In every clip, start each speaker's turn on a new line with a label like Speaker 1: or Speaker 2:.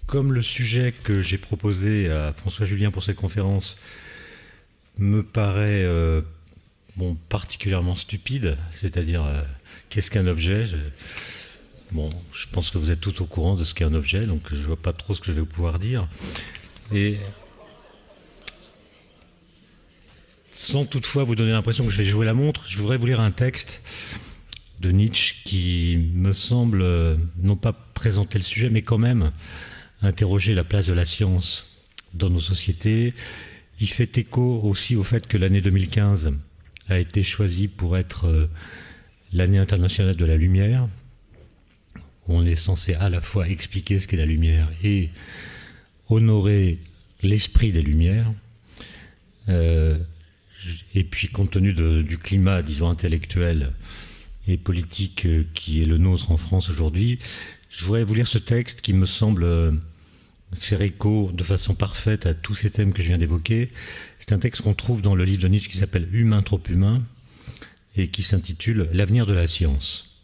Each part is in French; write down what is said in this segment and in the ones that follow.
Speaker 1: Comme le sujet que j'ai proposé à François Julien pour cette conférence me paraît particulièrement stupide, c'est-à-dire qu'est-ce qu'un objet je pense que vous êtes tout au courant de ce qu'est un objet, donc je ne vois pas trop ce que je vais pouvoir dire. Et sans toutefois vous donner l'impression que je vais jouer la montre, je voudrais vous lire un texte de Nietzsche qui me semble non pas présenter le sujet, mais quand même interroger la place de la science dans nos sociétés. Il fait écho aussi au fait que l'année 2015 a été choisie pour être l'année internationale de la lumière. On est censé à la fois expliquer ce qu'est la lumière et honorer l'esprit des lumières. Et puis, compte tenu du climat, disons, intellectuel et politique qui est le nôtre en France aujourd'hui, je voudrais vous lire ce texte qui me semble faire écho de façon parfaite à tous ces thèmes que je viens d'évoquer. C'est un texte qu'on trouve dans le livre de Nietzsche qui s'appelle « Humain trop humain » et qui s'intitule « L'avenir de la science ».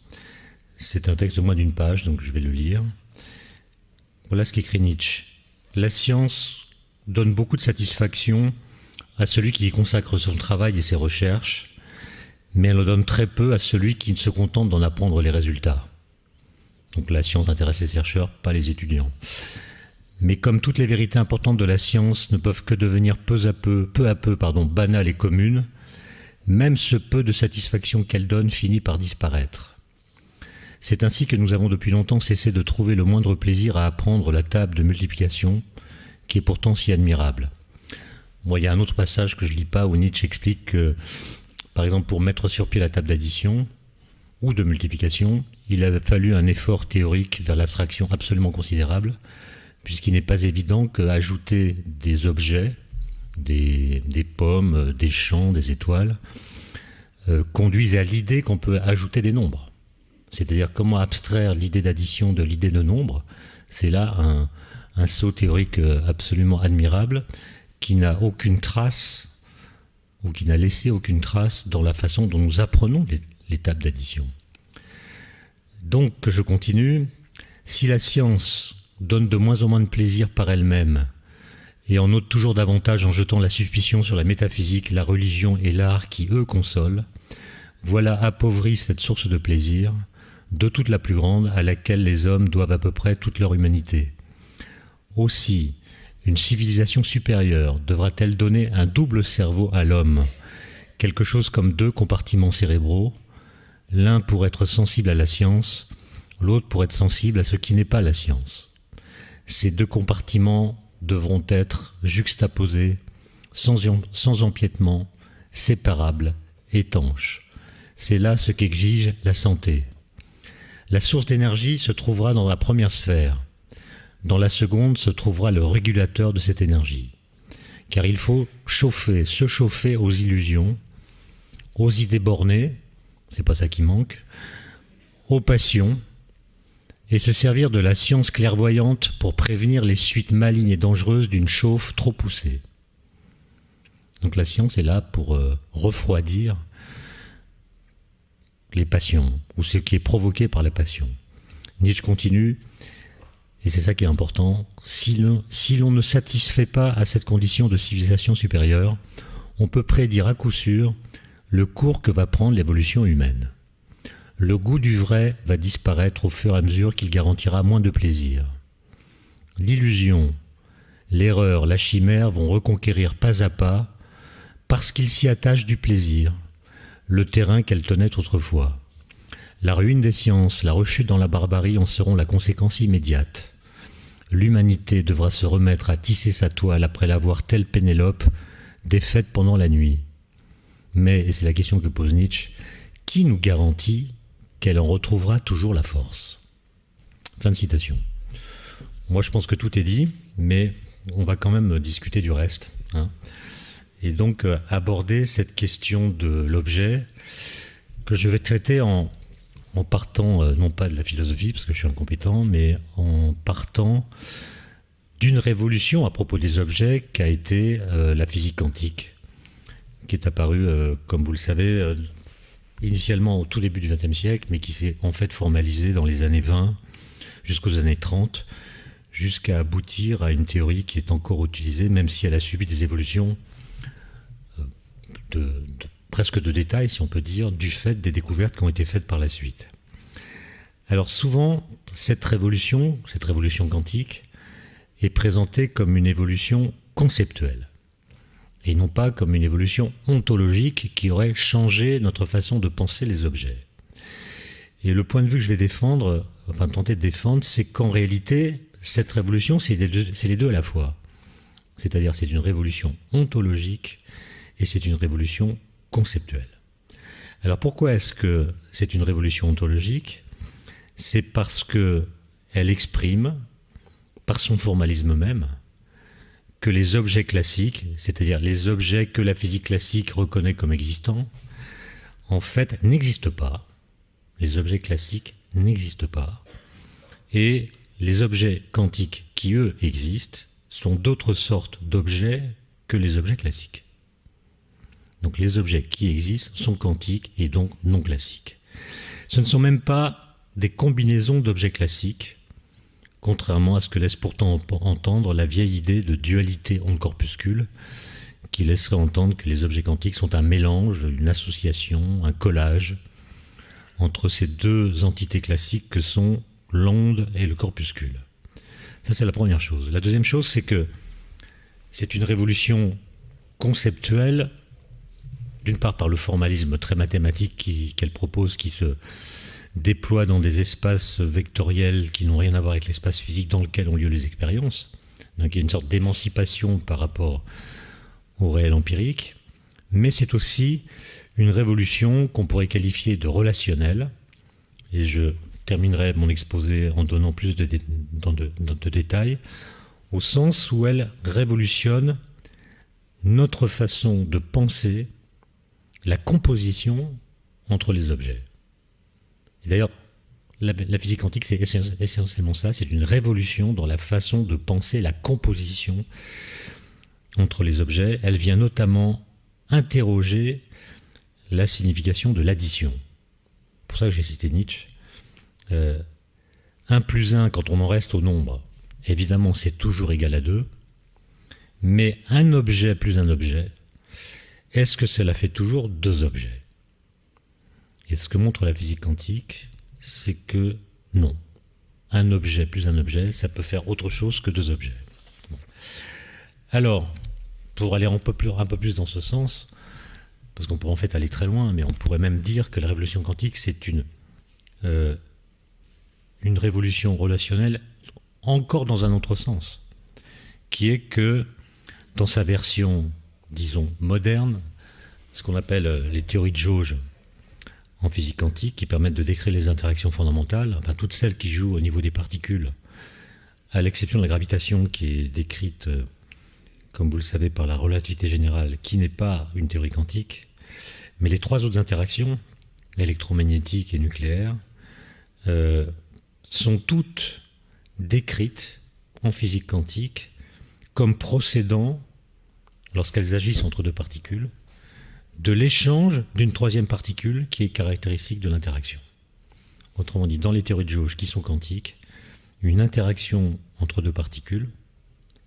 Speaker 1: C'est un texte de moins d'une page, donc je vais le lire. Voilà ce qu'écrit Nietzsche. « La science donne beaucoup de satisfaction à celui qui y consacre son travail et ses recherches, mais elle en donne très peu à celui qui se contente d'en apprendre les résultats. » Donc la science intéresse les chercheurs, pas les étudiants. Mais comme toutes les vérités importantes de la science ne peuvent que devenir peu à peu, banales et communes, même ce peu de satisfaction qu'elle donne finit par disparaître. C'est ainsi que nous avons depuis longtemps cessé de trouver le moindre plaisir à apprendre la table de multiplication, qui est pourtant si admirable. Moi, il y a un autre passage que je ne lis pas où Nietzsche explique que, par exemple, pour mettre sur pied la table d'addition ou de multiplication, il avait fallu un effort théorique vers l'abstraction absolument considérable, puisqu'il n'est pas évident qu'ajouter des objets, des pommes, des champs, des étoiles, conduise à l'idée qu'on peut ajouter des nombres. C'est-à-dire comment abstraire l'idée d'addition de l'idée de nombre. C'est là un saut théorique absolument admirable qui n'a aucune trace, ou qui n'a laissé aucune trace dans la façon dont nous apprenons les tables d'addition. Donc, je continue. Si la science donne de moins en moins de plaisir par elle-même, et en ôte toujours davantage en jetant la suspicion sur la métaphysique, la religion et l'art qui, eux, consolent, voilà appauvri cette source de plaisir, de toute la plus grande, à laquelle les hommes doivent à peu près toute leur humanité. Aussi, une civilisation supérieure devra-t-elle donner un double cerveau à l'homme, quelque chose comme 2 compartiments cérébraux, l'un pour être sensible à la science, l'autre pour être sensible à ce qui n'est pas la science. Ces 2 compartiments devront être juxtaposés, sans empiètement, séparables, étanches. C'est là ce qu'exige la santé. La source d'énergie se trouvera dans la première sphère. Dans la seconde se trouvera le régulateur de cette énergie. Car il faut se chauffer aux illusions, aux idées bornées, c'est pas ça qui manque, aux passions, et se servir de la science clairvoyante pour prévenir les suites malignes et dangereuses d'une chauffe trop poussée. Donc la science est là pour refroidir les passions, ou ce qui est provoqué par la passion. Nietzsche continue, et c'est ça qui est important, si l'on ne satisfait pas à cette condition de civilisation supérieure, on peut prédire à coup sûr le cours que va prendre l'évolution humaine. Le goût du vrai va disparaître au fur et à mesure qu'il garantira moins de plaisir. L'illusion, l'erreur, la chimère vont reconquérir pas à pas, parce qu'ils s'y attachent du plaisir, le terrain qu'elles tenaient autrefois. La ruine des sciences, la rechute dans la barbarie en seront la conséquence immédiate. L'humanité devra se remettre à tisser sa toile après l'avoir, telle Pénélope, défaite pendant la nuit. Mais, et c'est la question que pose Nietzsche, qui nous garantit qu'elle en retrouvera toujours la force? Fin de citation. Moi, je pense que tout est dit, mais on va quand même discuter du reste, hein. Et donc aborder cette question de l'objet que je vais traiter en partant, non pas de la philosophie, parce que je suis incompétent, mais en partant d'une révolution à propos des objets qu'a été la physique quantique, qui est apparue, comme vous le savez, initialement au tout début du XXe siècle, mais qui s'est en fait formalisée dans les années 20 jusqu'aux années 30, jusqu'à aboutir à une théorie qui est encore utilisée, même si elle a subi des évolutions presque de détail, si on peut dire, du fait des découvertes qui ont été faites par la suite. Alors souvent, cette révolution quantique, est présentée comme une évolution conceptuelle, et non pas comme une évolution ontologique qui aurait changé notre façon de penser les objets. Et le point de vue que je vais défendre, enfin tenter de défendre, c'est qu'en réalité, cette révolution, c'est les deux à la fois. C'est-à-dire c'est une révolution ontologique et c'est une révolution conceptuelle. Alors pourquoi est-ce que c'est une révolution ontologique? C'est parce qu'elle exprime, par son formalisme même, que les objets classiques, c'est-à-dire les objets que la physique classique reconnaît comme existants, en fait n'existent pas. Les objets classiques n'existent pas. Et les objets quantiques qui, eux, existent, sont d'autres sortes d'objets que les objets classiques. Donc les objets qui existent sont quantiques et donc non classiques. Ce ne sont même pas des combinaisons d'objets classiques, contrairement à ce que laisse pourtant entendre la vieille idée de dualité onde-corpuscule, qui laisserait entendre que les objets quantiques sont un mélange, une association, un collage entre ces deux entités classiques que sont l'onde et le corpuscule. Ça, c'est la première chose. La deuxième chose, c'est que c'est une révolution conceptuelle, d'une part par le formalisme très mathématique qu'elle propose, qui se déploie dans des espaces vectoriels qui n'ont rien à voir avec l'espace physique dans lequel ont lieu les expériences. Donc il y a une sorte d'émancipation par rapport au réel empirique, mais c'est aussi une révolution qu'on pourrait qualifier de relationnelle, et je terminerai mon exposé en donnant plus de détails, au sens où elle révolutionne notre façon de penser la composition entre les objets. Et d'ailleurs, la physique quantique, c'est essentiellement ça, c'est une révolution dans la façon de penser la composition entre les objets. Elle vient notamment interroger la signification de l'addition. C'est pour ça que j'ai cité Nietzsche. 1 plus 1, quand on en reste au nombre, évidemment, c'est toujours égal à 2. Mais un objet plus un objet, est-ce que cela fait toujours 2 objets? Et ce que montre la physique quantique, c'est que non. Un objet plus un objet, ça peut faire autre chose que 2 objets. Bon. Alors, pour aller un peu plus dans ce sens, parce qu'on pourrait en fait aller très loin, mais on pourrait même dire que la révolution quantique, c'est une révolution relationnelle encore dans un autre sens, qui est que dans sa version, disons, moderne, ce qu'on appelle les théories de jauge en physique quantique, qui permettent de décrire les interactions fondamentales, enfin toutes celles qui jouent au niveau des particules, à l'exception de la gravitation qui est décrite, comme vous le savez, par la relativité générale, qui n'est pas une théorie quantique, mais les 3 autres interactions, électromagnétiques et nucléaires, sont toutes décrites en physique quantique comme procédant, lorsqu'elles agissent entre 2 particules, de l'échange d'une 3e particule qui est caractéristique de l'interaction. Autrement dit, dans les théories de jauge qui sont quantiques, une interaction entre 2 particules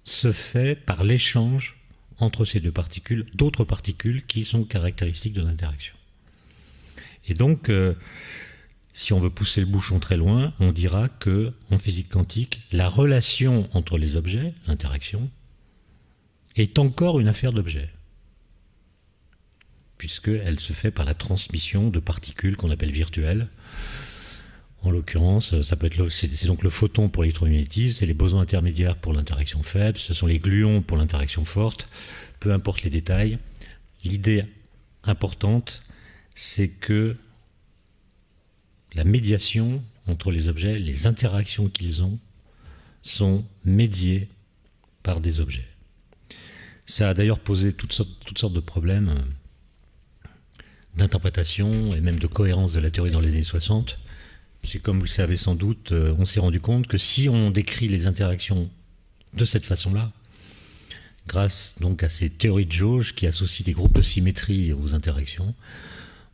Speaker 1: se fait par l'échange entre ces 2 particules d'autres particules qui sont caractéristiques de l'interaction. Et donc, si on veut pousser le bouchon très loin, on dira que, en physique quantique, la relation entre les objets, l'interaction, est encore une affaire d'objets, puisqu'elle se fait par la transmission de particules qu'on appelle virtuelles. En l'occurrence, ça peut être c'est donc le photon pour l'électromagnétisme, c'est les bosons intermédiaires pour l'interaction faible, ce sont les gluons pour l'interaction forte, peu importe les détails. L'idée importante, c'est que la médiation entre les objets, les interactions qu'ils ont, sont médiées par des objets. Ça a d'ailleurs posé toutes sortes de problèmes d'interprétation et même de cohérence de la théorie dans les années 60. C'est comme vous le savez sans doute, on s'est rendu compte que si on décrit les interactions de cette façon-là, grâce donc à ces théories de jauge qui associent des groupes de symétrie aux interactions,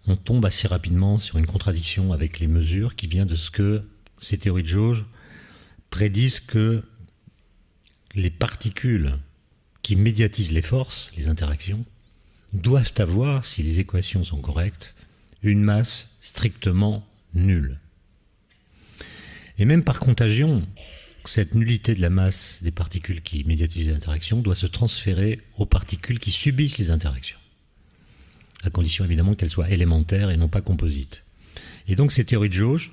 Speaker 1: on tombe assez rapidement sur une contradiction avec les mesures qui vient de ce que ces théories de jauge prédisent que les particules qui médiatisent les forces, les interactions, doivent avoir, si les équations sont correctes, une masse strictement nulle. Et même par contagion, cette nullité de la masse des particules qui médiatisent les interactions doit se transférer aux particules qui subissent les interactions, à condition évidemment qu'elles soient élémentaires et non pas composites. Et donc ces théories de jauge,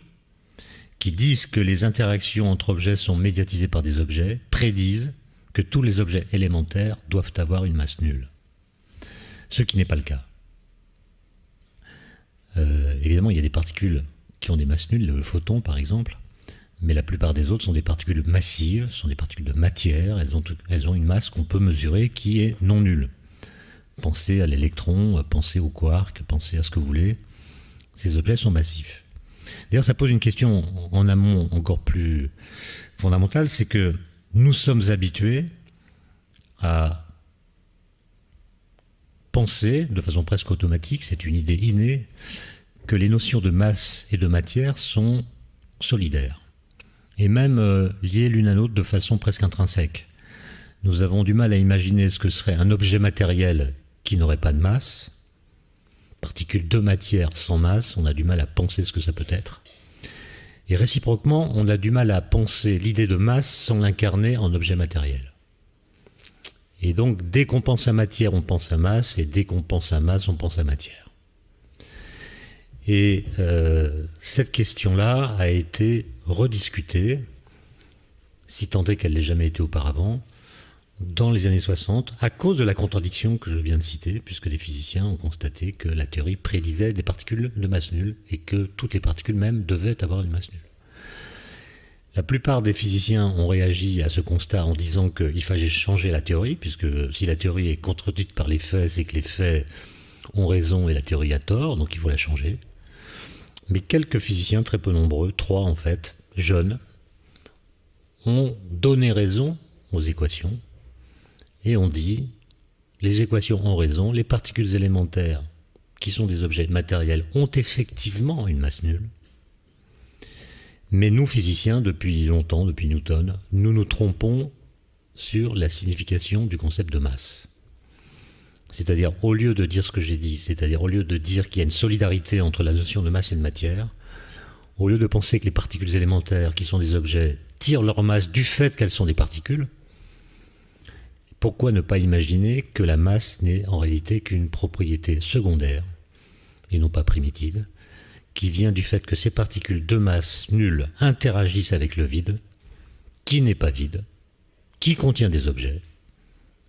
Speaker 1: qui disent que les interactions entre objets sont médiatisées par des objets, prédisent que tous les objets élémentaires doivent avoir une masse nulle. Ce qui n'est pas le cas. Évidemment, il y a des particules qui ont des masses nulles, le photon par exemple, mais la plupart des autres sont des particules massives, sont des particules de matière, elles ont une masse qu'on peut mesurer qui est non nulle. Pensez à l'électron, pensez au quark, pensez à ce que vous voulez, ces objets sont massifs. D'ailleurs, ça pose une question en amont encore plus fondamentale, c'est que nous sommes habitués à penser de façon presque automatique, c'est une idée innée, que les notions de masse et de matière sont solidaires, et même liées l'une à l'autre de façon presque intrinsèque. Nous avons du mal à imaginer ce que serait un objet matériel qui n'aurait pas de masse, particules de matière sans masse, on a du mal à penser ce que ça peut être. Et réciproquement, on a du mal à penser l'idée de masse sans l'incarner en objet matériel. Et donc, dès qu'on pense à matière, on pense à masse, et dès qu'on pense à masse, on pense à matière. Et cette question-là a été rediscutée, si tant est qu'elle n'ait jamais été auparavant, dans les années 60, à cause de la contradiction que je viens de citer, puisque les physiciens ont constaté que la théorie prédisait des particules de masse nulle, et que toutes les particules même devaient avoir une masse nulle. La plupart des physiciens ont réagi à ce constat en disant qu'il fallait changer la théorie, puisque si la théorie est contredite par les faits, c'est que les faits ont raison et la théorie a tort, donc il faut la changer. Mais quelques physiciens, très peu nombreux, 3 en fait, jeunes, ont donné raison aux équations, et on dit, les équations ont raison, les particules élémentaires, qui sont des objets matériels, ont effectivement une masse nulle. Mais nous, physiciens, depuis longtemps, depuis Newton, nous nous trompons sur la signification du concept de masse. C'est-à-dire, au lieu de dire ce que j'ai dit, c'est-à-dire au lieu de dire qu'il y a une solidarité entre la notion de masse et de matière, au lieu de penser que les particules élémentaires, qui sont des objets, tirent leur masse du fait qu'elles sont des particules, pourquoi ne pas imaginer que la masse n'est en réalité qu'une propriété secondaire, et non pas primitive, qui vient du fait que ces particules de masse nulle interagissent avec le vide, qui n'est pas vide, qui contient des objets,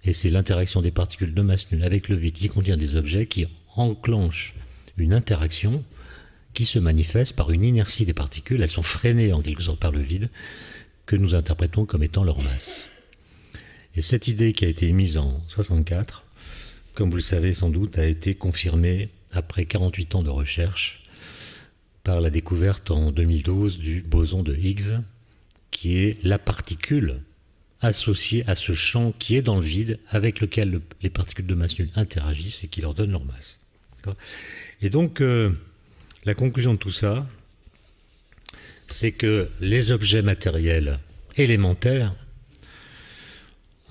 Speaker 1: et c'est l'interaction des particules de masse nulle avec le vide qui contient des objets qui enclenche une interaction qui se manifeste par une inertie des particules, elles sont freinées en quelque sorte par le vide, que nous interprétons comme étant leur masse. Et cette idée qui a été émise en 1964, comme vous le savez sans doute, a été confirmée après 48 ans de recherche par la découverte en 2012 du boson de Higgs, qui est la particule associée à ce champ qui est dans le vide, avec lequel les particules de masse nulle interagissent et qui leur donne leur masse. Et donc, la conclusion de tout ça, c'est que les objets matériels élémentaires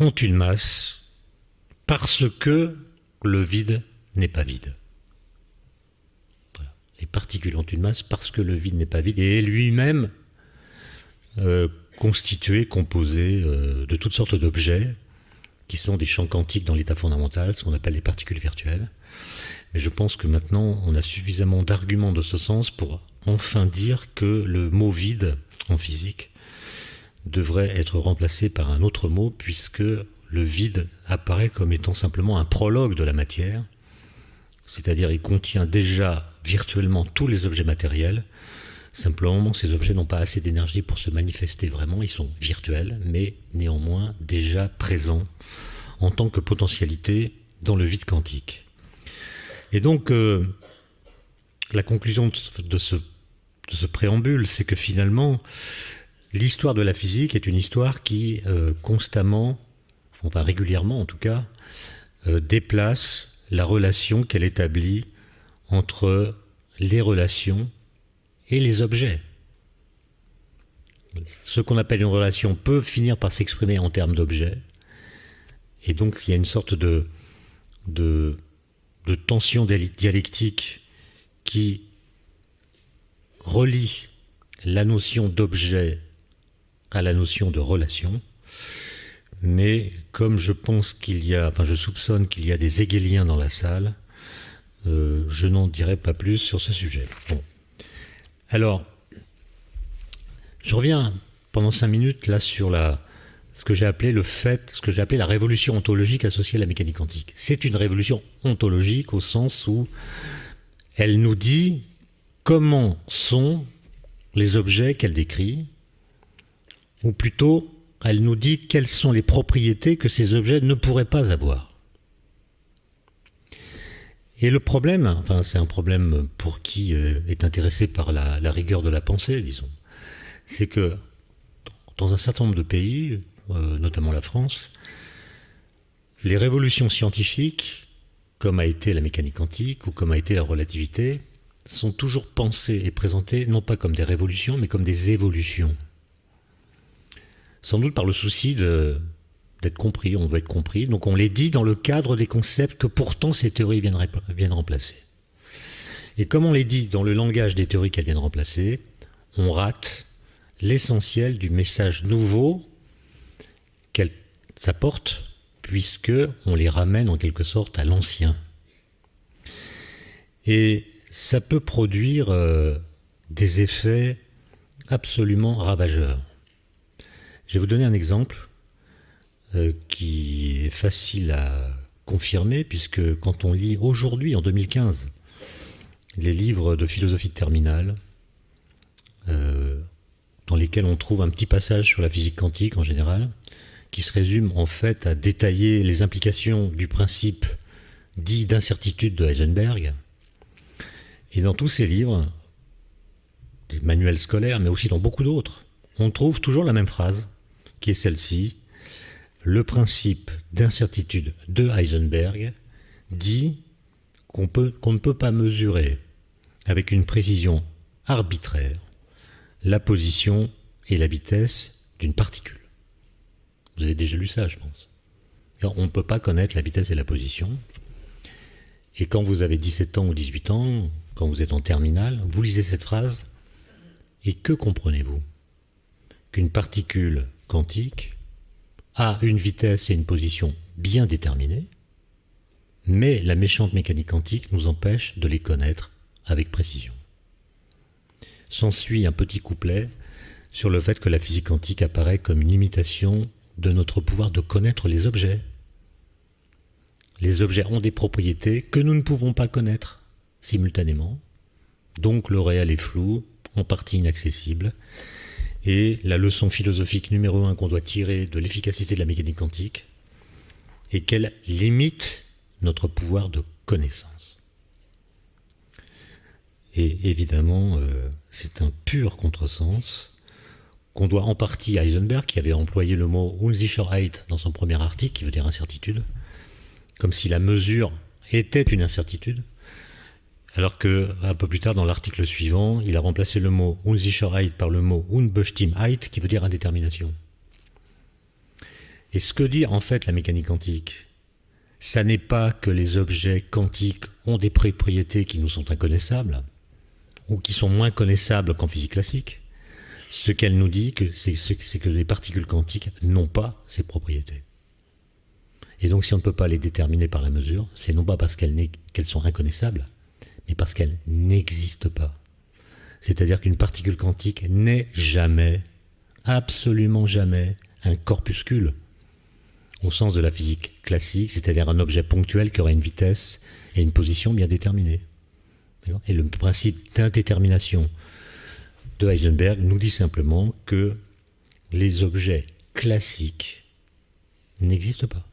Speaker 1: ont une masse parce que le vide n'est pas vide. Voilà. Les particules ont une masse parce que le vide n'est pas vide et est lui-même constitué, composé de toutes sortes d'objets qui sont des champs quantiques dans l'état fondamental, ce qu'on appelle les particules virtuelles. Mais je pense que maintenant, on a suffisamment d'arguments de ce sens pour enfin dire que le mot vide en physique devrait être remplacé par un autre mot, puisque le vide apparaît comme étant simplement un prologue de la matière, c'est-à-dire il contient déjà virtuellement tous les objets matériels, simplement ces objets n'ont pas assez d'énergie pour se manifester vraiment, ils sont virtuels, mais néanmoins déjà présents en tant que potentialité dans le vide quantique. Et donc, la conclusion de ce préambule, c'est que finalement, l'histoire de la physique est une histoire qui constamment, enfin régulièrement en tout cas, déplace la relation qu'elle établit entre les relations et les objets. ce qu'on appelle une relation peut finir par s'exprimer en termes d'objet. Et donc il y a une sorte de tension dialectique qui relie la notion d'objet à la notion de relation. Mais comme je soupçonne qu'il y a des hégéliens dans la salle, je n'en dirai pas plus sur ce sujet. Bon. Alors, je reviens pendant 5 minutes là sur ce que j'ai appelé la révolution ontologique associée à la mécanique quantique. C'est une révolution ontologique au sens où elle nous dit comment sont les objets qu'elle décrit, ou plutôt, elle nous dit quelles sont les propriétés que ces objets ne pourraient pas avoir. Et le problème, c'est un problème pour qui est intéressé par la rigueur de la pensée, disons, c'est que dans un certain nombre de pays, notamment la France, les révolutions scientifiques, comme a été la mécanique quantique ou comme a été la relativité, sont toujours pensées et présentées non pas comme des révolutions, mais comme des évolutions. Sans doute par le souci d'être compris, on veut être compris, donc on les dit dans le cadre des concepts que pourtant ces théories viennent remplacer. Et comme on les dit dans le langage des théories qu'elles viennent remplacer, on rate l'essentiel du message nouveau qu'elles apportent, puisque on les ramène en quelque sorte à l'ancien. Et ça peut produire des effets absolument ravageurs. Je vais vous donner un exemple qui est facile à confirmer, puisque quand on lit aujourd'hui, en 2015, les livres de philosophie de terminale, dans lesquels on trouve un petit passage sur la physique quantique en général, qui se résume en fait à détailler les implications du principe dit d'incertitude de Heisenberg. Et dans tous ces livres, des manuels scolaires, mais aussi dans beaucoup d'autres, on trouve toujours la même phrase, qui est celle-ci. Le principe d'incertitude de Heisenberg dit qu'on ne peut pas mesurer avec une précision arbitraire la position et la vitesse d'une particule. Vous avez déjà lu ça, je pense. On ne peut pas connaître la vitesse et la position. Et quand vous avez 17 ans ou 18 ans, quand vous êtes en terminale, vous lisez cette phrase, et que comprenez-vous? Qu'une particule quantique a une vitesse et une position bien déterminées, mais la méchante mécanique quantique nous empêche de les connaître avec précision. S'ensuit un petit couplet sur le fait que la physique quantique apparaît comme une imitation de notre pouvoir de connaître les objets. Les objets ont des propriétés que nous ne pouvons pas connaître simultanément, donc le réel est flou, en partie inaccessible, et la leçon philosophique numéro 1 qu'on doit tirer de l'efficacité de la mécanique quantique est qu'elle limite notre pouvoir de connaissance. Et évidemment, c'est un pur contresens qu'on doit en partie à Heisenberg, qui avait employé le mot Unsicherheit dans son premier article, qui veut dire incertitude, comme si la mesure était une incertitude, alors que un peu plus tard, dans l'article suivant, il a remplacé le mot Unsicherheit par le mot Unbestimmtheit, qui veut dire indétermination. Et ce que dit en fait la mécanique quantique, ça n'est pas que les objets quantiques ont des propriétés qui nous sont inconnaissables, ou qui sont moins connaissables qu'en physique classique. Ce qu'elle nous dit, c'est que les particules quantiques n'ont pas ces propriétés. Et donc si on ne peut pas les déterminer par la mesure, c'est non pas parce qu'elles sont inconnaissables, mais parce qu'elles n'existent pas. C'est-à-dire qu'une particule quantique n'est jamais, absolument jamais, un corpuscule, au sens de la physique classique, c'est-à-dire un objet ponctuel qui aurait une vitesse et une position bien déterminées. Et le principe d'indétermination de Heisenberg nous dit simplement que les objets classiques n'existent pas.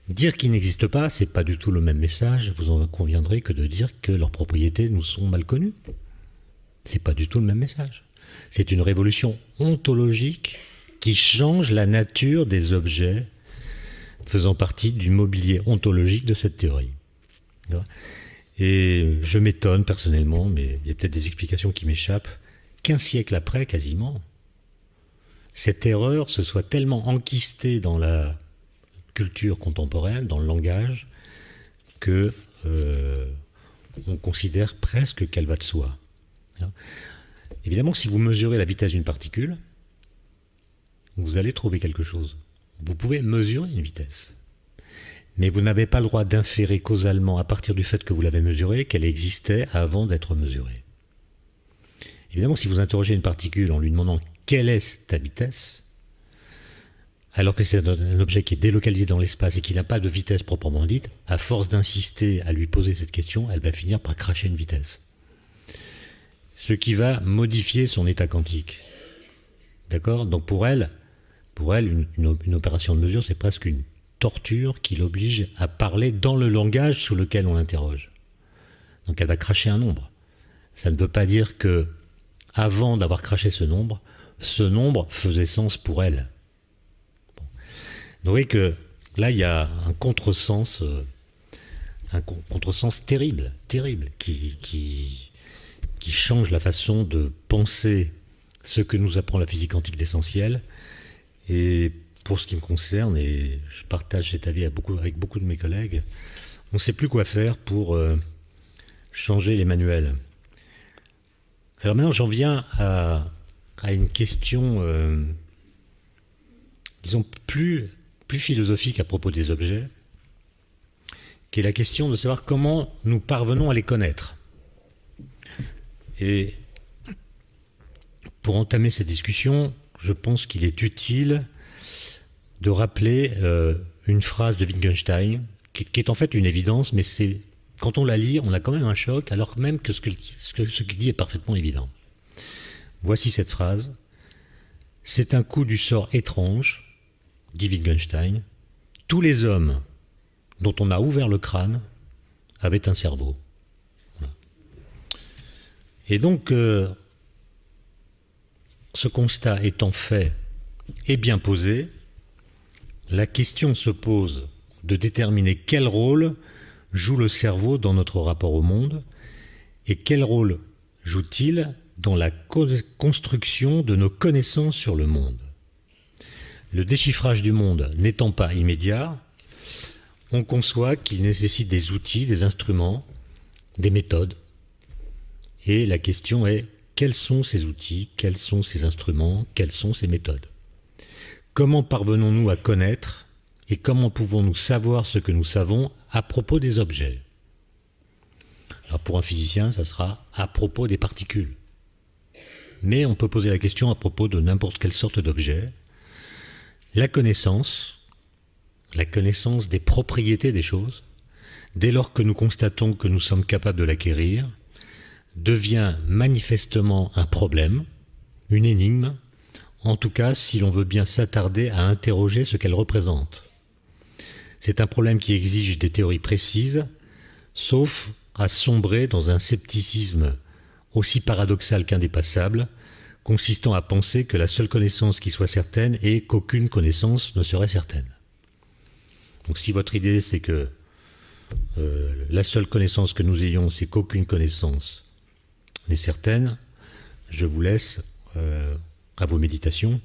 Speaker 1: Dire qu'ils n'existent pas, c'est pas du tout le même message, vous en conviendrez, que de dire que leurs propriétés nous sont mal connues. C'est pas du tout le même message. C'est une révolution ontologique qui change la nature des objets faisant partie du mobilier ontologique de cette théorie. Et je m'étonne personnellement, mais il y a peut-être des explications qui m'échappent, qu'un siècle après, quasiment, cette erreur se soit tellement enquistée dans la culture contemporaine, dans le langage, que on considère presque qu'elle va de soi. Évidemment, si vous mesurez la vitesse d'une particule, vous allez trouver quelque chose. Vous pouvez mesurer une vitesse. Mais vous n'avez pas le droit d'inférer causalement, à partir du fait que vous l'avez mesurée, qu'elle existait avant d'être mesurée. Évidemment, si vous interrogez une particule en lui demandant quelle est ta vitesse, alors que c'est un objet qui est délocalisé dans l'espace et qui n'a pas de vitesse proprement dite, à force d'insister à lui poser cette question, elle va finir par cracher une vitesse. Ce qui va modifier son état quantique. D'accord? Donc pour elle une opération de mesure, c'est presque une torture qui l'oblige à parler dans le langage sous lequel on l'interroge. Donc elle va cracher un nombre. Ça ne veut pas dire que, avant d'avoir craché ce nombre faisait sens pour elle. Bon. Donc vous voyez que là, il y a un contresens terrible, qui change la façon de penser ce que nous apprend la physique quantique d'essentiel. Et pour ce qui me concerne, et je partage cet avis avec beaucoup de mes collègues, on ne sait plus quoi faire pour changer les manuels. Alors maintenant, j'en viens à une question, disons, plus philosophique à propos des objets, qui est la question de savoir comment nous parvenons à les connaître. Et pour entamer cette discussion, je pense qu'il est utile de rappeler une phrase de Wittgenstein, qui est en fait une évidence, mais quand on la lit, on a quand même un choc, alors même que ce qu'il dit est parfaitement évident. Voici cette phrase. « C'est un coup du sort étrange, dit Wittgenstein. Tous les hommes dont on a ouvert le crâne avaient un cerveau. » Voilà. Et donc, ce constat étant fait et bien posé, la question se pose de déterminer quel rôle joue le cerveau dans notre rapport au monde et quel rôle joue-t-il dans la construction de nos connaissances sur le monde. Le déchiffrage du monde n'étant pas immédiat, on conçoit qu'il nécessite des outils, des instruments, des méthodes. Et la question est, quels sont ces outils, quels sont ces instruments, quelles sont ces méthodes? Comment parvenons-nous à connaître et comment pouvons-nous savoir ce que nous savons à propos des objets? Alors pour un physicien, ça sera à propos des particules. Mais on peut poser la question à propos de n'importe quelle sorte d'objet. La connaissance des propriétés des choses, dès lors que nous constatons que nous sommes capables de l'acquérir, devient manifestement un problème, une énigme, en tout cas si l'on veut bien s'attarder à interroger ce qu'elle représente. C'est un problème qui exige des théories précises, sauf à sombrer dans un scepticisme aussi paradoxal qu'indépassable, consistant à penser que la seule connaissance qui soit certaine est qu'aucune connaissance ne serait certaine. Donc si votre idée c'est que la seule connaissance que nous ayons, c'est qu'aucune connaissance n'est certaine, je vous laisse à vos méditations,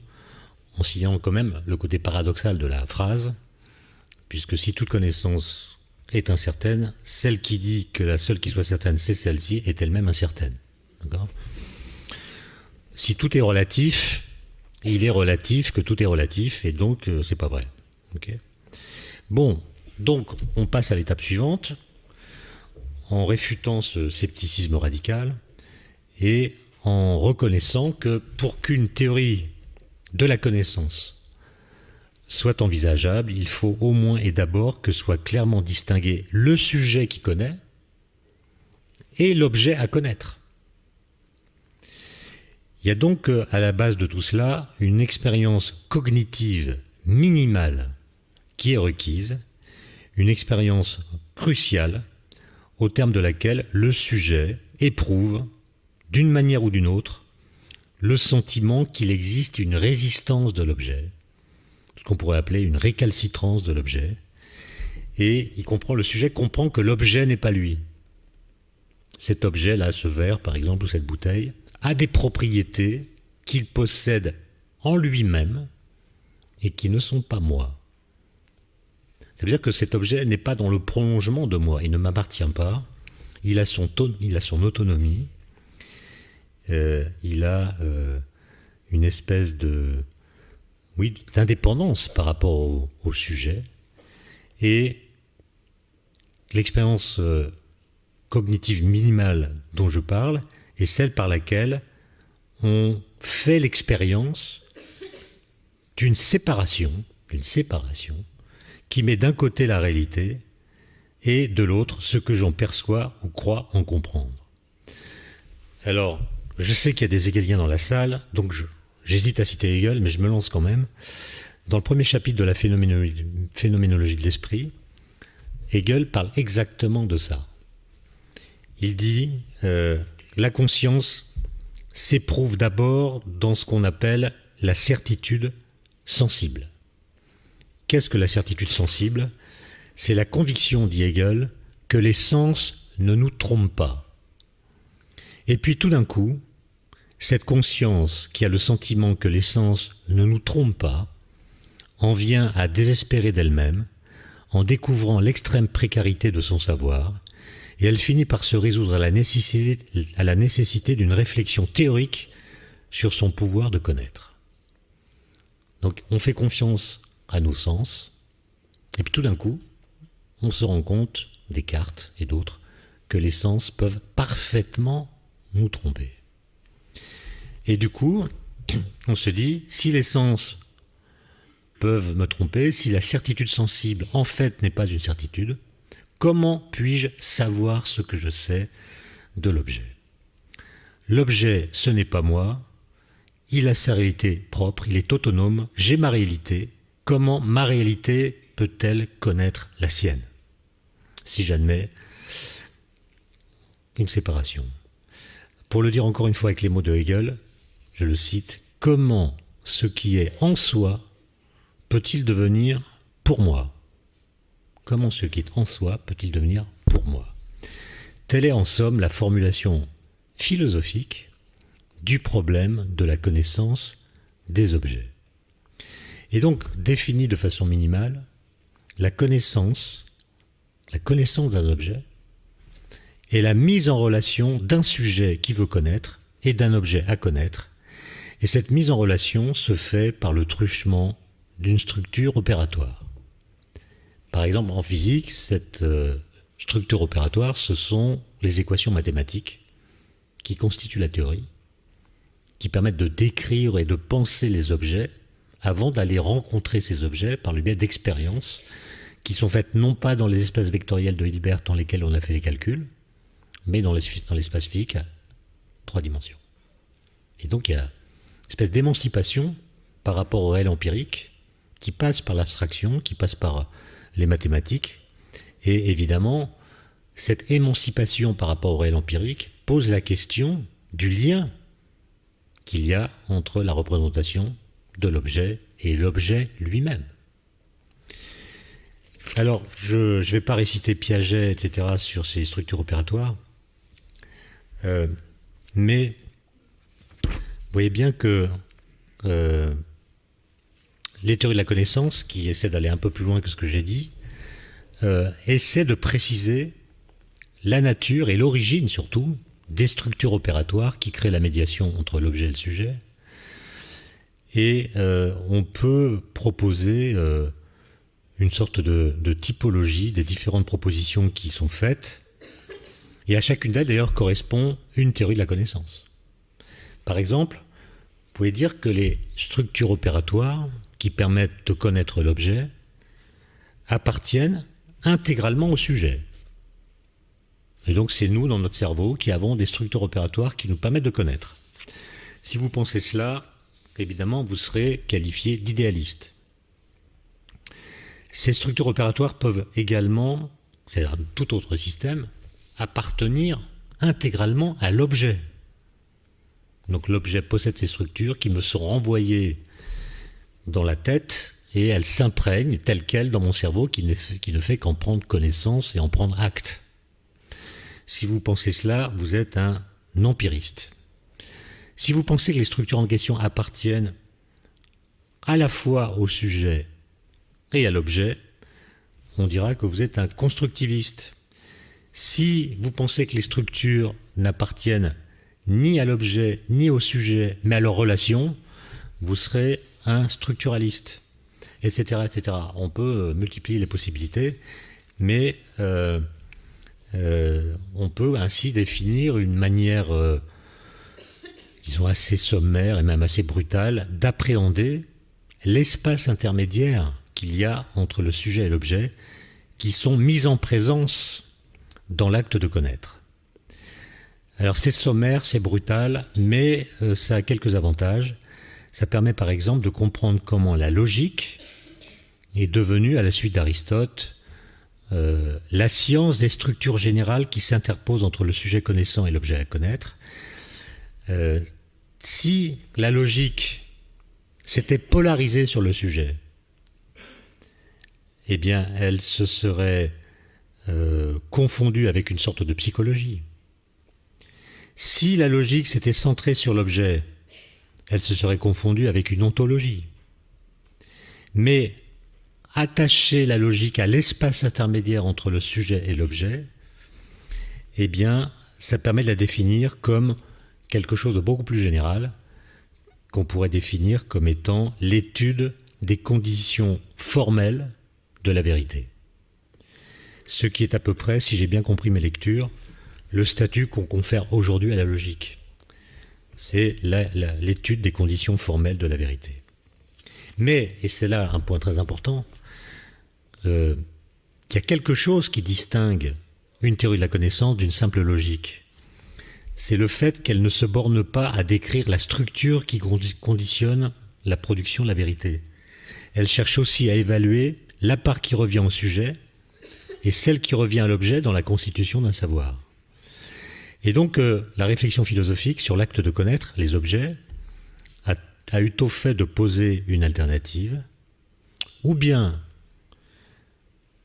Speaker 1: en signalant quand même le côté paradoxal de la phrase, puisque si toute connaissance est incertaine, celle qui dit que la seule qui soit certaine, c'est celle-ci, est elle-même incertaine. D'accord ? Si tout est relatif, il est relatif que tout est relatif, et donc c'est pas vrai. Okay ? Bon, donc on passe à l'étape suivante, en réfutant ce scepticisme radical, et en reconnaissant que pour qu'une théorie de la connaissance soit envisageable, il faut au moins et d'abord que soit clairement distingué le sujet qui connaît et l'objet à connaître. Il y a donc à la base de tout cela une expérience cognitive minimale qui est requise, une expérience cruciale au terme de laquelle le sujet éprouve d'une manière ou d'une autre, le sentiment qu'il existe une résistance de l'objet, ce qu'on pourrait appeler une récalcitrance de l'objet, et le sujet comprend que l'objet n'est pas lui. Cet objet-là, ce verre par exemple, ou cette bouteille, a des propriétés qu'il possède en lui-même et qui ne sont pas moi. Ça veut dire que cet objet n'est pas dans le prolongement de moi, il ne m'appartient pas, il a son autonomie, il a une espèce d'indépendance par rapport au sujet, et l'expérience cognitive minimale dont je parle est celle par laquelle on fait l'expérience d'une séparation qui met d'un côté la réalité et de l'autre ce que j'en perçois ou crois en comprendre. Alors, je sais qu'il y a des hegeliens dans la salle, donc j'hésite à citer Hegel, mais je me lance quand même. Dans le premier chapitre de la phénoménologie de l'esprit, Hegel parle exactement de ça. Il dit la conscience s'éprouve d'abord dans ce qu'on appelle la certitude sensible. Qu'est-ce que la certitude sensible? C'est la conviction, dit Hegel, que les sens ne nous trompent pas. Et puis tout d'un coup, cette conscience qui a le sentiment que les sens ne nous trompent pas en vient à désespérer d'elle-même en découvrant l'extrême précarité de son savoir, et elle finit par se résoudre à la nécessité d'une réflexion théorique sur son pouvoir de connaître. Donc on fait confiance à nos sens, et puis tout d'un coup, on se rend compte, Descartes et d'autres, que les sens peuvent parfaitement nous tromper. Et du coup, on se dit, si les sens peuvent me tromper, si la certitude sensible en fait n'est pas une certitude, comment puis-je savoir ce que je sais de l'objet? L'objet, ce n'est pas moi, il a sa réalité propre, il est autonome, j'ai ma réalité. Comment ma réalité peut-elle connaître la sienne? Si j'admets une séparation. Pour le dire encore une fois avec les mots de Hegel, je le cite, « Comment ce qui est en soi peut-il devenir pour moi ?» Comment ce qui est en soi peut-il devenir pour moi? Telle est en somme la formulation philosophique du problème de la connaissance des objets. Et donc, définie de façon minimale, la connaissance d'un objet est la mise en relation d'un sujet qui veut connaître et d'un objet à connaître. Et cette mise en relation se fait par le truchement d'une structure opératoire. Par exemple, en physique, cette structure opératoire, ce sont les équations mathématiques qui constituent la théorie, qui permettent de décrire et de penser les objets avant d'aller rencontrer ces objets par le biais d'expériences qui sont faites non pas dans les espaces vectoriels de Hilbert dans lesquels on a fait les calculs, mais dans l'espace physique à 3 dimensions. Et donc il y a une espèce d'émancipation par rapport au réel empirique qui passe par l'abstraction, qui passe par les mathématiques, et évidemment, cette émancipation par rapport au réel empirique pose la question du lien qu'il y a entre la représentation de l'objet et l'objet lui-même. Alors, je ne vais pas réciter Piaget, etc., sur ces structures opératoires, mais vous voyez bien que les théories de la connaissance, qui essaient d'aller un peu plus loin que ce que j'ai dit, essaient de préciser la nature et l'origine, surtout, des structures opératoires qui créent la médiation entre l'objet et le sujet. Et on peut proposer une sorte de typologie des différentes propositions qui sont faites, et à chacune d'elles, d'ailleurs, correspond une théorie de la connaissance. Par exemple, vous pouvez dire que les structures opératoires qui permettent de connaître l'objet appartiennent intégralement au sujet. Et donc c'est nous, dans notre cerveau, qui avons des structures opératoires qui nous permettent de connaître. Si vous pensez cela, évidemment, vous serez qualifié d'idéaliste. Ces structures opératoires peuvent également, c'est-à-dire un tout autre système, appartenir intégralement à l'objet. Donc l'objet possède ces structures qui me sont renvoyées dans la tête et elles s'imprègnent telles quelles dans mon cerveau qui ne fait qu'en prendre connaissance et en prendre acte. Si vous pensez cela, vous êtes un empiriste. Si vous pensez que les structures en question appartiennent à la fois au sujet et à l'objet, on dira que vous êtes un constructiviste. Si vous pensez que les structures n'appartiennent ni à l'objet ni au sujet, mais à leur relation, vous serez un structuraliste, etc., etc. On peut multiplier les possibilités, mais on peut ainsi définir une manière, disons, assez sommaire et même assez brutale d'appréhender l'espace intermédiaire qu'il y a entre le sujet et l'objet, qui sont mis en présence dans l'acte de connaître. Alors c'est sommaire, c'est brutal, mais ça a quelques avantages. Ça permet par exemple de comprendre comment la logique est devenue, à la suite d'Aristote, la science des structures générales qui s'interposent entre le sujet connaissant et l'objet à connaître. Si la logique s'était polarisée sur le sujet, eh bien elle se serait confondue avec une sorte de psychologie. Si la logique s'était centrée sur l'objet, elle se serait confondue avec une ontologie. Mais attacher la logique à l'espace intermédiaire entre le sujet et l'objet, eh bien, ça permet de la définir comme quelque chose de beaucoup plus général, qu'on pourrait définir comme étant l'étude des conditions formelles de la vérité. Ce qui est à peu près, si j'ai bien compris mes lectures, le statut qu'on confère aujourd'hui à la logique. C'est l'étude des conditions formelles de la vérité. Mais, et c'est là un point très important, il y a quelque chose qui distingue une théorie de la connaissance d'une simple logique. C'est le fait qu'elle ne se borne pas à décrire la structure qui conditionne la production de la vérité. Elle cherche aussi à évaluer la part qui revient au sujet et celle qui revient à l'objet dans la constitution d'un savoir. Et donc, la réflexion philosophique sur l'acte de connaître les objets a eu au fait de poser une alternative, ou bien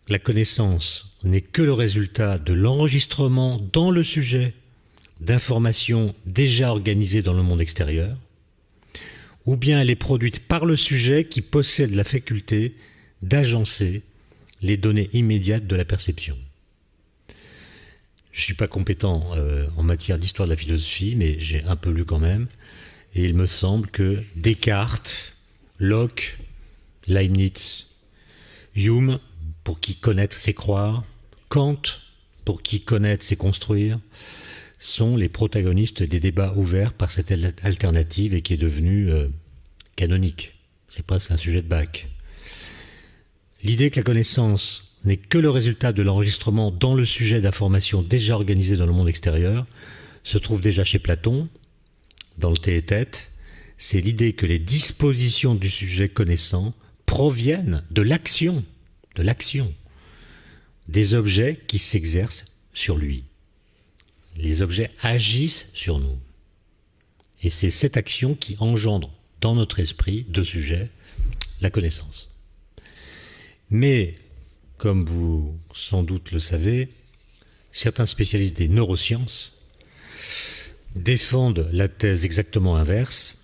Speaker 1: la connaissance n'est que le résultat de l'enregistrement dans le sujet d'informations déjà organisées dans le monde extérieur, ou bien elle est produite par le sujet qui possède la faculté d'agencer les données immédiates de la perception. Je ne suis pas compétent en matière d'histoire de la philosophie, mais j'ai un peu lu quand même, et il me semble que Descartes, Locke, Leibniz, Hume, pour qui connaître c'est croire, Kant, pour qui connaître c'est construire, sont les protagonistes des débats ouverts par cette alternative et qui est devenue canonique. C'est presque un sujet de bac. L'idée que la connaissance n'est que le résultat de l'enregistrement dans le sujet d'informations déjà organisées dans le monde extérieur se trouve déjà chez Platon, dans le Thé et Tête. C'est l'idée que les dispositions du sujet connaissant proviennent de l'action des objets qui s'exercent sur lui. Les objets agissent sur nous. Et c'est cette action qui engendre dans notre esprit de sujet la connaissance. Mais, comme vous sans doute le savez, certains spécialistes des neurosciences défendent la thèse exactement inverse.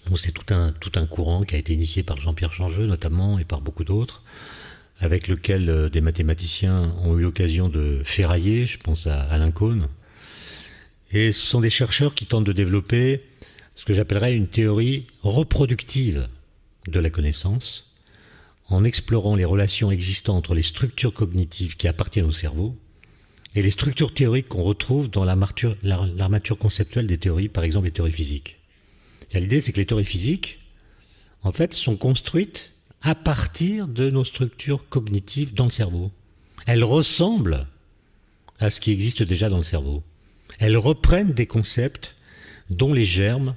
Speaker 1: Bon, c'est tout un courant qui a été initié par Jean-Pierre Changeux notamment et par beaucoup d'autres, avec lequel des mathématiciens ont eu l'occasion de ferrailler, je pense à Alain Cohn. Et ce sont des chercheurs qui tentent de développer ce que j'appellerais une théorie reproductive de la connaissance, en explorant les relations existantes entre les structures cognitives qui appartiennent au cerveau et les structures théoriques qu'on retrouve dans l'armature conceptuelle des théories, par exemple les théories physiques. L'idée, c'est que les théories physiques, en fait, sont construites à partir de nos structures cognitives dans le cerveau. Elles ressemblent à ce qui existe déjà dans le cerveau. Elles reprennent des concepts dont les germes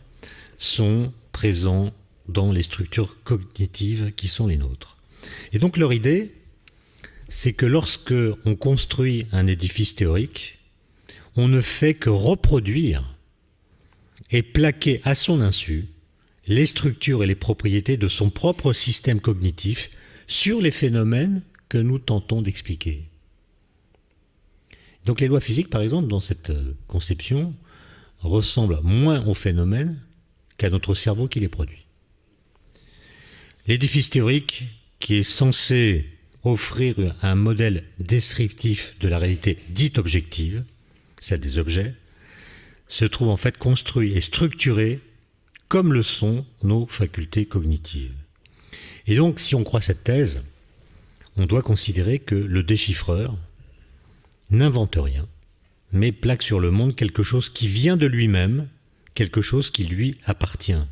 Speaker 1: sont présents dans les structures cognitives qui sont les nôtres. Et donc leur idée, c'est que lorsque on construit un édifice théorique, on ne fait que reproduire et plaquer à son insu les structures et les propriétés de son propre système cognitif sur les phénomènes que nous tentons d'expliquer. Donc les lois physiques, par exemple, dans cette conception, ressemblent moins aux phénomènes qu'à notre cerveau qui les produit. L'édifice théorique, qui est censé offrir un modèle descriptif de la réalité dite objective, celle des objets, se trouve en fait construit et structuré comme le sont nos facultés cognitives. Et donc, si on croit cette thèse, on doit considérer que le déchiffreur n'invente rien, mais plaque sur le monde quelque chose qui vient de lui-même, quelque chose qui lui appartient.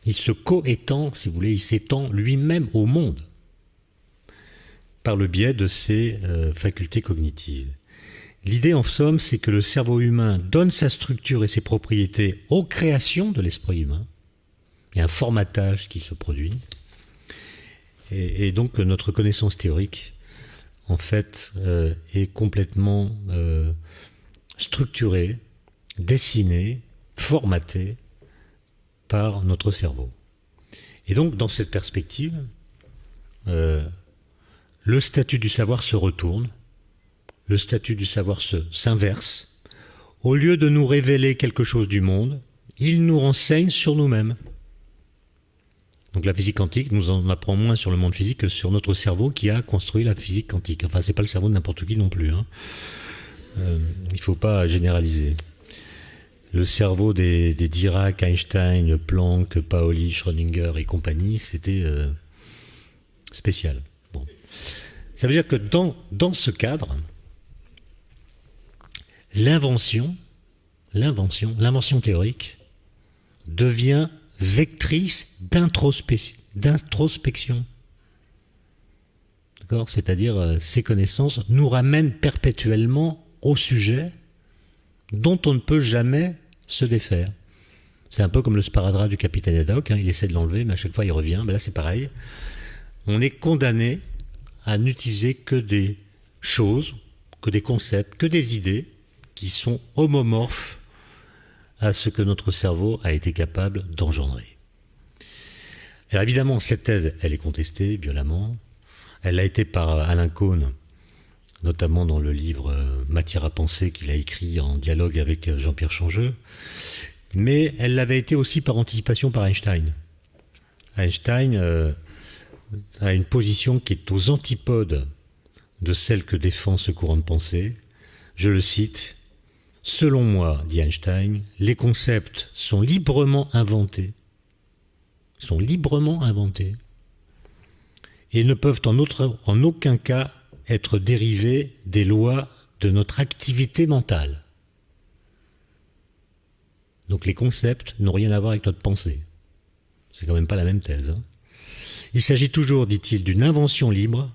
Speaker 1: Il se coétend, si vous voulez, il s'étend lui-même au monde par le biais de ses facultés cognitives. L'idée, en somme, c'est que le cerveau humain donne sa structure et ses propriétés aux créations de l'esprit humain. Il y a un formatage qui se produit. Et donc, notre connaissance théorique, en fait, est complètement structurée, dessinée, formatée par notre cerveau. Et donc, dans cette perspective, le statut du savoir se retourne, le statut du savoir s'inverse. Au lieu de nous révéler quelque chose du monde, il nous renseigne sur nous-mêmes. Donc la physique quantique nous en apprend moins sur le monde physique que sur notre cerveau qui a construit la physique quantique. Enfin, c'est pas le cerveau de n'importe qui non plus. Il ne faut pas généraliser. Le cerveau des Dirac, Einstein, Planck, Pauli, Schrödinger et compagnie, c'était spécial. Bon. Ça veut dire que dans ce cadre, l'invention théorique devient vectrice d'introspection. D'accord ? C'est-à-dire, ces connaissances nous ramènent perpétuellement au sujet dont on ne peut jamais se défaire. C'est un peu comme le sparadrap du capitaine Haddock, il essaie de l'enlever, mais à chaque fois il revient. Ben là, c'est pareil. On est condamné à n'utiliser que des choses, que des concepts, que des idées qui sont homomorphes à ce que notre cerveau a été capable d'engendrer. Alors évidemment, cette thèse, elle est contestée violemment. Elle a été par Alain Cohn, notamment dans le livre Matière à penser qu'il a écrit en dialogue avec Jean-Pierre Changeux, mais elle l'avait été aussi par anticipation par Einstein. Einstein a une position qui est aux antipodes de celle que défend ce courant de pensée. Je le cite, « Selon moi, dit Einstein, les concepts sont librement inventés, et ne peuvent en aucun cas être dérivés des lois de notre activité mentale. » Donc les concepts n'ont rien à voir avec notre pensée. C'est quand même pas la même thèse. Il s'agit toujours, dit-il, d'une invention libre,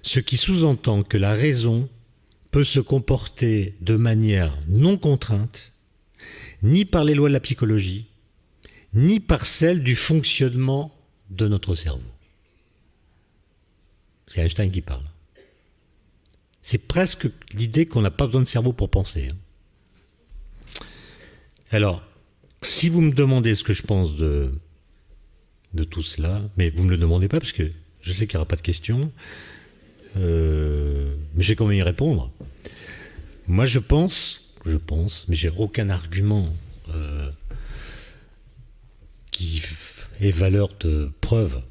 Speaker 1: ce qui sous-entend que la raison peut se comporter de manière non contrainte, ni par les lois de la psychologie, ni par celles du fonctionnement de notre cerveau. C'est Einstein qui parle. C'est presque l'idée qu'on n'a pas besoin de cerveau pour penser. Alors, si vous me demandez ce que je pense de tout cela, mais vous ne me le demandez pas parce que je sais qu'il n'y aura pas de questions, mais je vais quand même y répondre. Moi je pense, mais j'ai aucun argument qui ait valeur de preuve.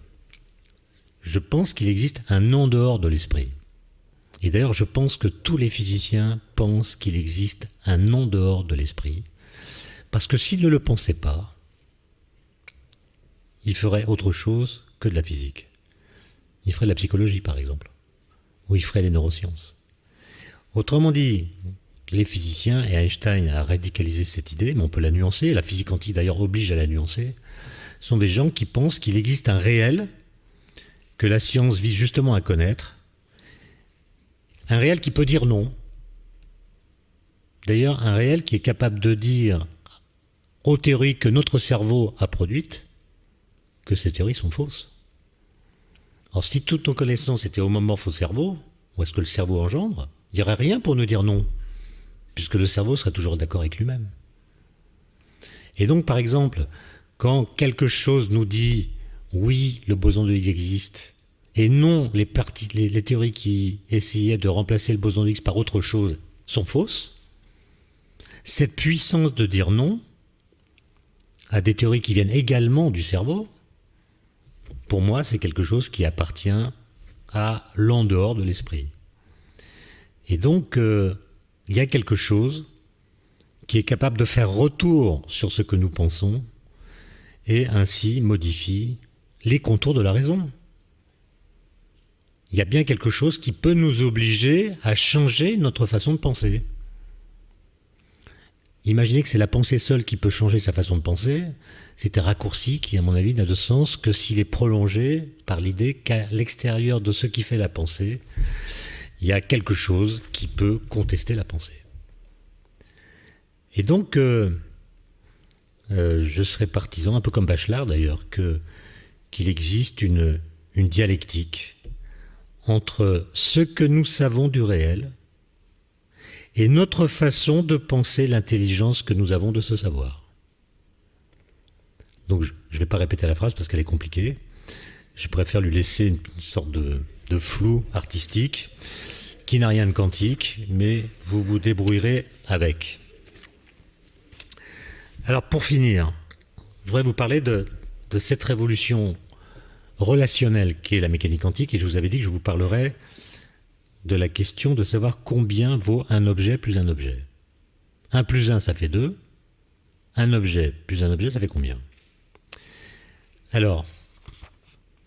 Speaker 1: Je pense qu'il existe un en dehors de l'esprit. Et d'ailleurs, je pense que tous les physiciens pensent qu'il existe un en dehors de l'esprit. Parce que s'ils ne le pensaient pas, ils feraient autre chose que de la physique. Ils feraient de la psychologie, par exemple. Ou ils feraient des neurosciences. Autrement dit, les physiciens, et Einstein a radicalisé cette idée, mais on peut la nuancer, la physique quantique d'ailleurs oblige à la nuancer, sont des gens qui pensent qu'il existe un réel que la science vise justement à connaître, un réel qui peut dire non. D'ailleurs, un réel qui est capable de dire aux théories que notre cerveau a produites que ces théories sont fausses. Alors si toutes nos connaissances étaient homomorphes au cerveau, ou est-ce que le cerveau engendre, il n'y aurait rien pour nous dire non, puisque le cerveau serait toujours d'accord avec lui-même. Et donc, par exemple, quand quelque chose nous dit « oui, le boson de Higgs existe », et non, les théories qui essayaient de remplacer le boson de Higgs par autre chose sont fausses, Cette puissance de dire non à des théories qui viennent également du cerveau, pour moi, c'est quelque chose qui appartient à l'en dehors de l'esprit. Et donc, il y a quelque chose qui est capable de faire retour sur ce que nous pensons et ainsi modifie les contours de la raison. Il y a bien quelque chose qui peut nous obliger à changer notre façon de penser. Imaginez que c'est la pensée seule qui peut changer sa façon de penser. C'est un raccourci qui, à mon avis, n'a de sens que s'il est prolongé par l'idée qu'à l'extérieur de ce qui fait la pensée, il y a quelque chose qui peut contester la pensée. Et donc, je serais partisan, un peu comme Bachelard d'ailleurs, qu'il existe une dialectique entre ce que nous savons du réel et notre façon de penser l'intelligence que nous avons de ce savoir. Donc je ne vais pas répéter la phrase parce qu'elle est compliquée. Je préfère lui laisser une sorte de flou artistique qui n'a rien de quantique, mais vous vous débrouillerez avec. Alors pour finir, je voudrais vous parler de cette révolution relationnelle qu'est la mécanique quantique, et je vous avais dit que je vous parlerais de la question de savoir combien vaut un objet plus un objet. 1 plus 1, ça fait 2. Un objet plus un objet, ça fait combien? Alors,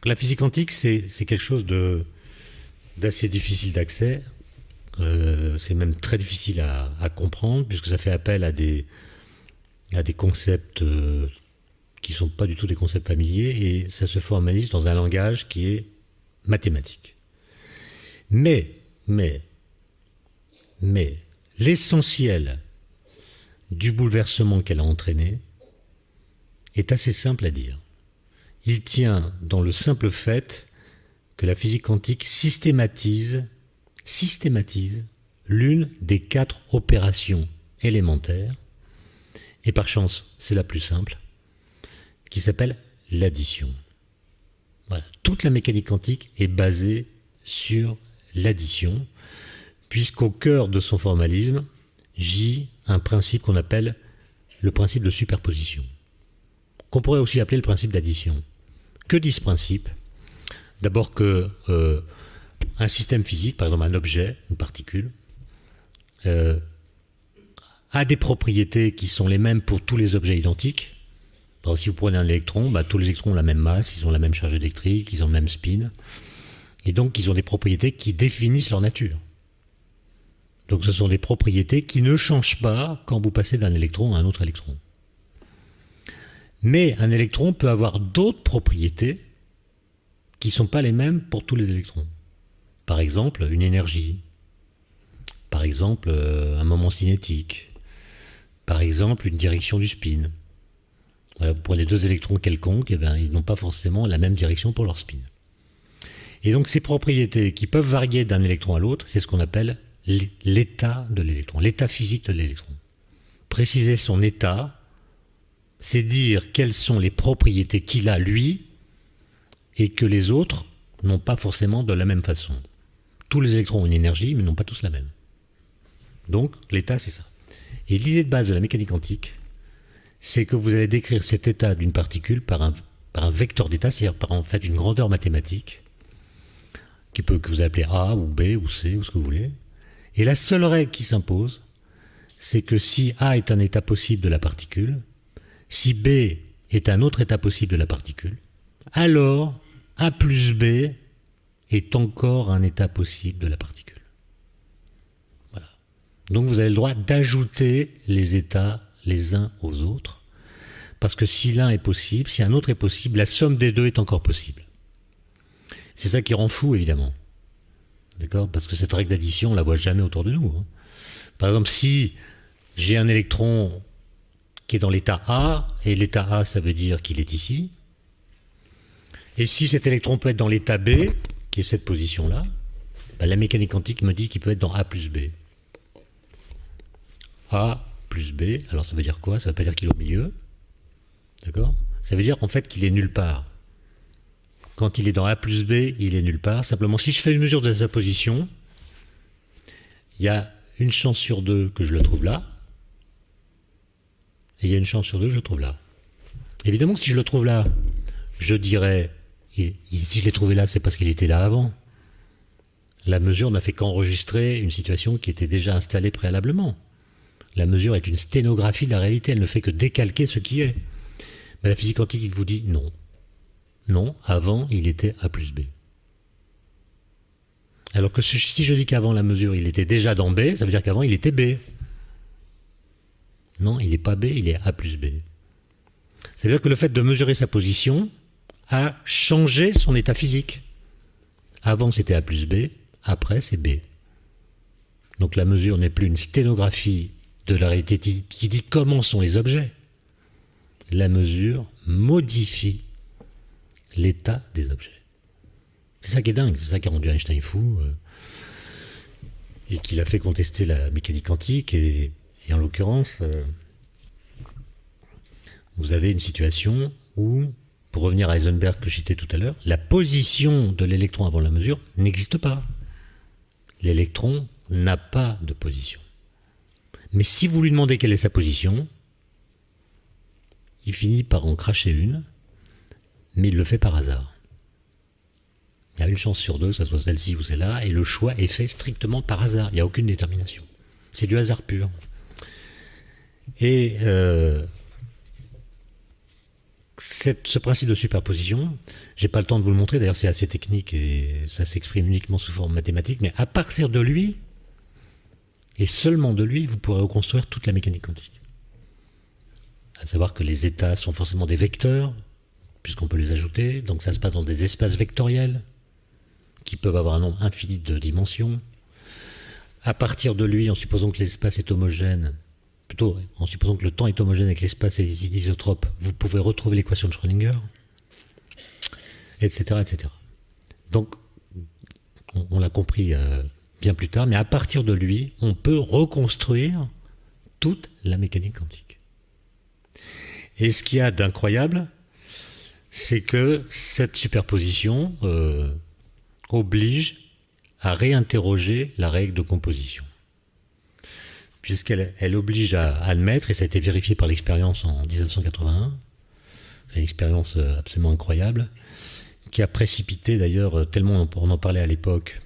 Speaker 1: la physique quantique, c'est quelque chose d'assez difficile d'accès. C'est même très difficile à comprendre, puisque ça fait appel à des concepts qui ne sont pas du tout des concepts familiers, et ça se formalise dans un langage qui est mathématique. Mais l'essentiel du bouleversement qu'elle a entraîné est assez simple à dire. Il tient dans le simple fait que la physique quantique systématise l'une des 4 opérations élémentaires, et par chance, c'est la plus simple, qui s'appelle l'addition. Voilà. Toute la mécanique quantique est basée sur l'addition, puisqu'au cœur de son formalisme gît un principe qu'on appelle le principe de superposition, qu'on pourrait aussi appeler le principe d'addition. Que dit ce principe? D'abord que un système physique, par exemple un objet, une particule, a des propriétés qui sont les mêmes pour tous les objets identiques. Alors, si vous prenez un électron, tous les électrons ont la même masse, ils ont la même charge électrique, ils ont le même spin. Et donc, ils ont des propriétés qui définissent leur nature. Donc, ce sont des propriétés qui ne changent pas quand vous passez d'un électron à un autre électron. Mais un électron peut avoir d'autres propriétés qui ne sont pas les mêmes pour tous les électrons. Par exemple, une énergie. Par exemple, un moment cinétique. Par exemple, une direction du spin. Voilà, vous prenez 2 électrons quelconques, ils n'ont pas forcément la même direction pour leur spin. Et donc ces propriétés qui peuvent varier d'un électron à l'autre, c'est ce qu'on appelle l'état de l'électron, l'état physique de l'électron. Préciser son état, c'est dire quelles sont les propriétés qu'il a lui et que les autres n'ont pas forcément de la même façon. Tous les électrons ont une énergie, mais n'ont pas tous la même. Donc l'état, c'est ça. Et l'idée de base de la mécanique quantique, c'est que vous allez décrire cet état d'une particule par un vecteur d'état, c'est-à-dire par en fait une grandeur mathématique, que vous appelez A ou B ou C ou ce que vous voulez. Et la seule règle qui s'impose, c'est que si A est un état possible de la particule, si B est un autre état possible de la particule, alors A plus B est encore un état possible de la particule. Voilà. Donc vous avez le droit d'ajouter les états les uns aux autres, parce que si l'un est possible, si un autre est possible, la somme des deux est encore possible. C'est ça qui rend fou, évidemment. D'accord? Parce que cette règle d'addition, on ne la voit jamais autour de nous. Hein. Par exemple, si j'ai un électron qui est dans l'état A, et l'état A, ça veut dire qu'il est ici, et si cet électron peut être dans l'état B, qui est cette position-là, la mécanique quantique me dit qu'il peut être dans A plus B. A plus B, alors ça veut dire quoi? Ça ne veut pas dire qu'il est au milieu. D'accord? Ça veut dire en fait qu'il est nulle part. Quand il est dans A plus B, il est nulle part. Simplement, si je fais une mesure de sa position, il y a une chance sur 2 que je le trouve là, et il y a une chance sur deux que je le trouve là. Évidemment, si je le trouve là, je dirais, si je l'ai trouvé là, c'est parce qu'il était là avant. La mesure n'a fait qu'enregistrer une situation qui était déjà installée préalablement. La mesure est une sténographie de la réalité, elle ne fait que décalquer ce qui est. Mais la physique quantique, il vous dit non. Non, avant, il était A plus B. Alors que si je dis qu'avant la mesure, il était déjà dans B, ça veut dire qu'avant, il était B. Non, il n'est pas B, il est A plus B. Ça veut dire que le fait de mesurer sa position a changé son état physique. Avant, c'était A plus B, après, c'est B. Donc la mesure n'est plus une sténographie de la réalité qui dit comment sont les objets. La mesure modifie l'état des objets. C'est ça qui est dingue, c'est ça qui a rendu Einstein fou et qui l'a fait contester la mécanique quantique. Et en l'occurrence, vous avez une situation où, pour revenir à Heisenberg que je citais tout à l'heure, la position de l'électron avant la mesure n'existe pas. L'électron n'a pas de position. Mais si vous lui demandez quelle est sa position, il finit par en cracher une, mais il le fait par hasard. Il y a une chance sur deux que ça soit celle-ci ou celle-là, et le choix est fait strictement par hasard. Il n'y a aucune détermination. C'est du hasard pur. Et ce principe de superposition, j'ai pas le temps de vous le montrer, d'ailleurs c'est assez technique et ça s'exprime uniquement sous forme mathématique, mais à partir de lui, et seulement de lui, vous pourrez reconstruire toute la mécanique quantique. À savoir que les états sont forcément des vecteurs, puisqu'on peut les ajouter, donc ça se passe dans des espaces vectoriels, qui peuvent avoir un nombre infini de dimensions. À partir de lui, en supposant que l'espace est homogène, plutôt en supposant que le temps est homogène et que l'espace est isotrope, vous pouvez retrouver l'équation de Schrödinger, etc., etc. Donc, on l'a compris bien plus tard, mais à partir de lui, on peut reconstruire toute la mécanique quantique. Et ce qu'il y a d'incroyable, c'est que cette superposition oblige à réinterroger la règle de composition. Puisqu'elle oblige à admettre, et ça a été vérifié par l'expérience en 1981, c'est une expérience absolument incroyable, qui a précipité d'ailleurs, tellement on en parlait à l'époque.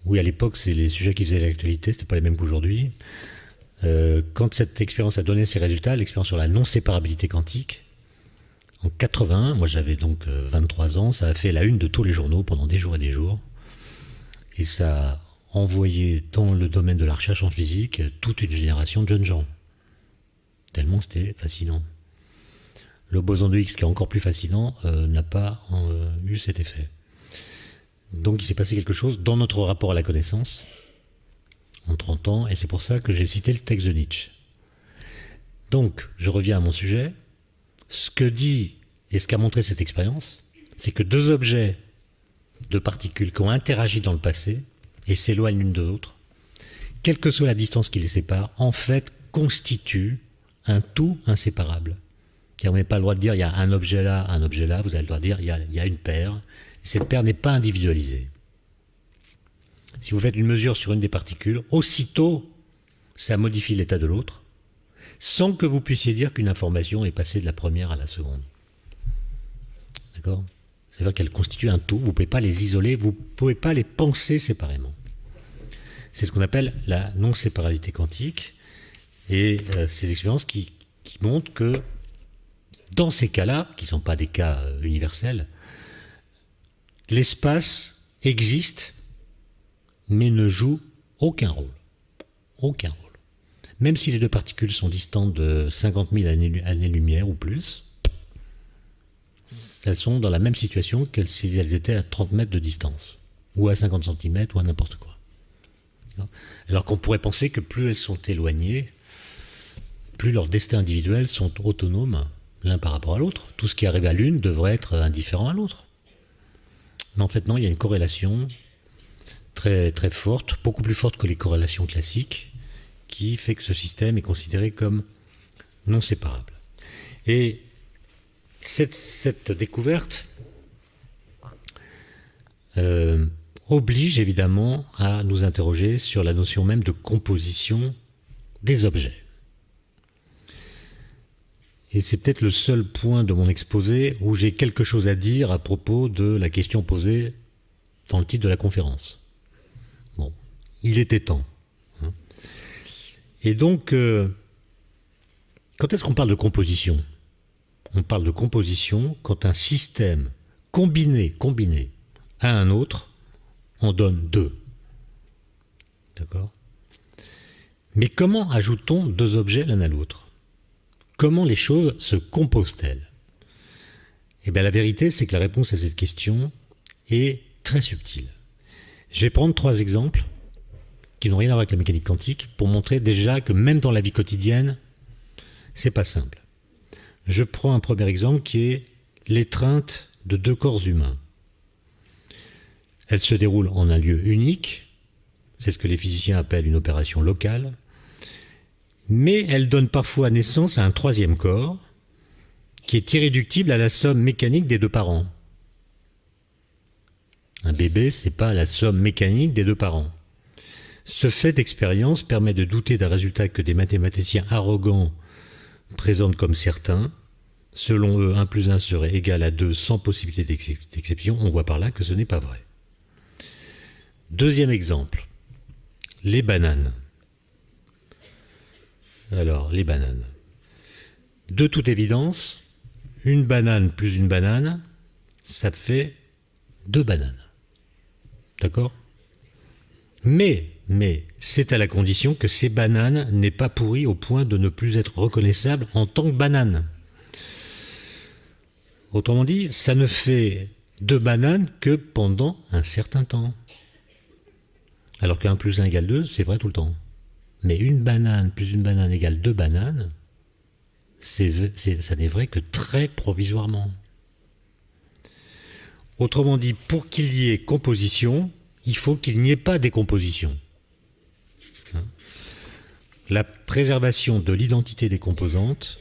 Speaker 1: Oui, à l'époque, c'est les sujets qui faisaient l'actualité, c'était pas les mêmes qu'aujourd'hui. Quand cette expérience a donné ses résultats, l'expérience sur la non-séparabilité quantique, en 81, moi j'avais donc 23 ans, ça a fait la une de tous les journaux pendant des jours et des jours. Et ça a envoyé dans le domaine de la recherche en physique toute une génération de jeunes gens. Tellement c'était fascinant. Le boson de Higgs, qui est encore plus fascinant, n'a pas eu cet effet. Donc il s'est passé quelque chose dans notre rapport à la connaissance, en 30 ans, et c'est pour ça que j'ai cité le texte de Nietzsche. Donc, je reviens à mon sujet. Ce que dit et ce qu'a montré cette expérience, c'est que deux objets, deux particules qui ont interagi dans le passé et s'éloignent l'une de l'autre, quelle que soit la distance qui les sépare, en fait constituent un tout inséparable. Vous n'avez pas le droit de dire il y a un objet là, vous avez le droit de dire il y a une paire, et cette paire n'est pas individualisée. Si vous faites une mesure sur une des particules, aussitôt ça modifie l'état de l'autre, sans que vous puissiez dire qu'une information est passée de la première à la seconde. D'accord ? C'est-à-dire qu'elles constituent un tout, vous ne pouvez pas les isoler, vous ne pouvez pas les penser séparément. C'est ce qu'on appelle la non-séparabilité quantique, et c'est l'expérience qui montre que dans ces cas-là, qui ne sont pas des cas universels, l'espace existe, mais ne joue aucun rôle. Aucun rôle. Même si les deux particules sont distantes de 50 000 années-lumière ou plus, elles sont dans la même situation que si elles étaient à 30 mètres de distance, ou à 50 cm, ou à n'importe quoi. Alors qu'on pourrait penser que plus elles sont éloignées, plus leurs destins individuels sont autonomes l'un par rapport à l'autre. Tout ce qui arrive à l'une devrait être indifférent à l'autre. Mais en fait, non, il y a une corrélation très, très forte, beaucoup plus forte que les corrélations classiques, qui fait que ce système est considéré comme non séparable. Et cette découverte oblige évidemment à nous interroger sur la notion même de composition des objets. Et c'est peut-être le seul point de mon exposé où j'ai quelque chose à dire à propos de la question posée dans le titre de la conférence. Bon, il était temps. Et donc, quand est-ce qu'on parle de composition ? On parle de composition quand un système combiné à un autre en donne deux. D'accord ? Mais comment ajoute-t-on deux objets l'un à l'autre ? Comment les choses se composent-elles ? Eh bien, la vérité, c'est que la réponse à cette question est très subtile. Je vais prendre 3 exemples qui n'ont rien à voir avec la mécanique quantique pour montrer déjà que même dans la vie quotidienne, c'est pas simple. Je prends un premier exemple qui est l'étreinte de 2 corps humains. Elle se déroule en un lieu unique, c'est ce que les physiciens appellent une opération locale, mais elle donne parfois naissance à un 3e corps qui est irréductible à la somme mécanique des 2 parents. Un bébé, c'est pas la somme mécanique des 2 parents. Ce fait d'expérience permet de douter d'un résultat que des mathématiciens arrogants présentent comme certain. Selon eux, 1 plus 1 serait égal à 2 sans possibilité d'exception. On voit par là que ce n'est pas vrai. 2e exemple, les bananes. Alors, les bananes. De toute évidence, une banane plus une banane, ça fait 2 bananes. D'accord ? Mais, c'est à la condition que ces bananes n'aient pas pourri au point de ne plus être reconnaissables en tant que bananes. Autrement dit, ça ne fait 2 bananes que pendant un certain temps. Alors qu'un plus 1 égale 2, c'est vrai tout le temps. Mais une banane plus une banane égale 2 bananes, ça n'est vrai que très provisoirement. Autrement dit, pour qu'il y ait composition, il faut qu'il n'y ait pas décomposition. La préservation de l'identité des composantes,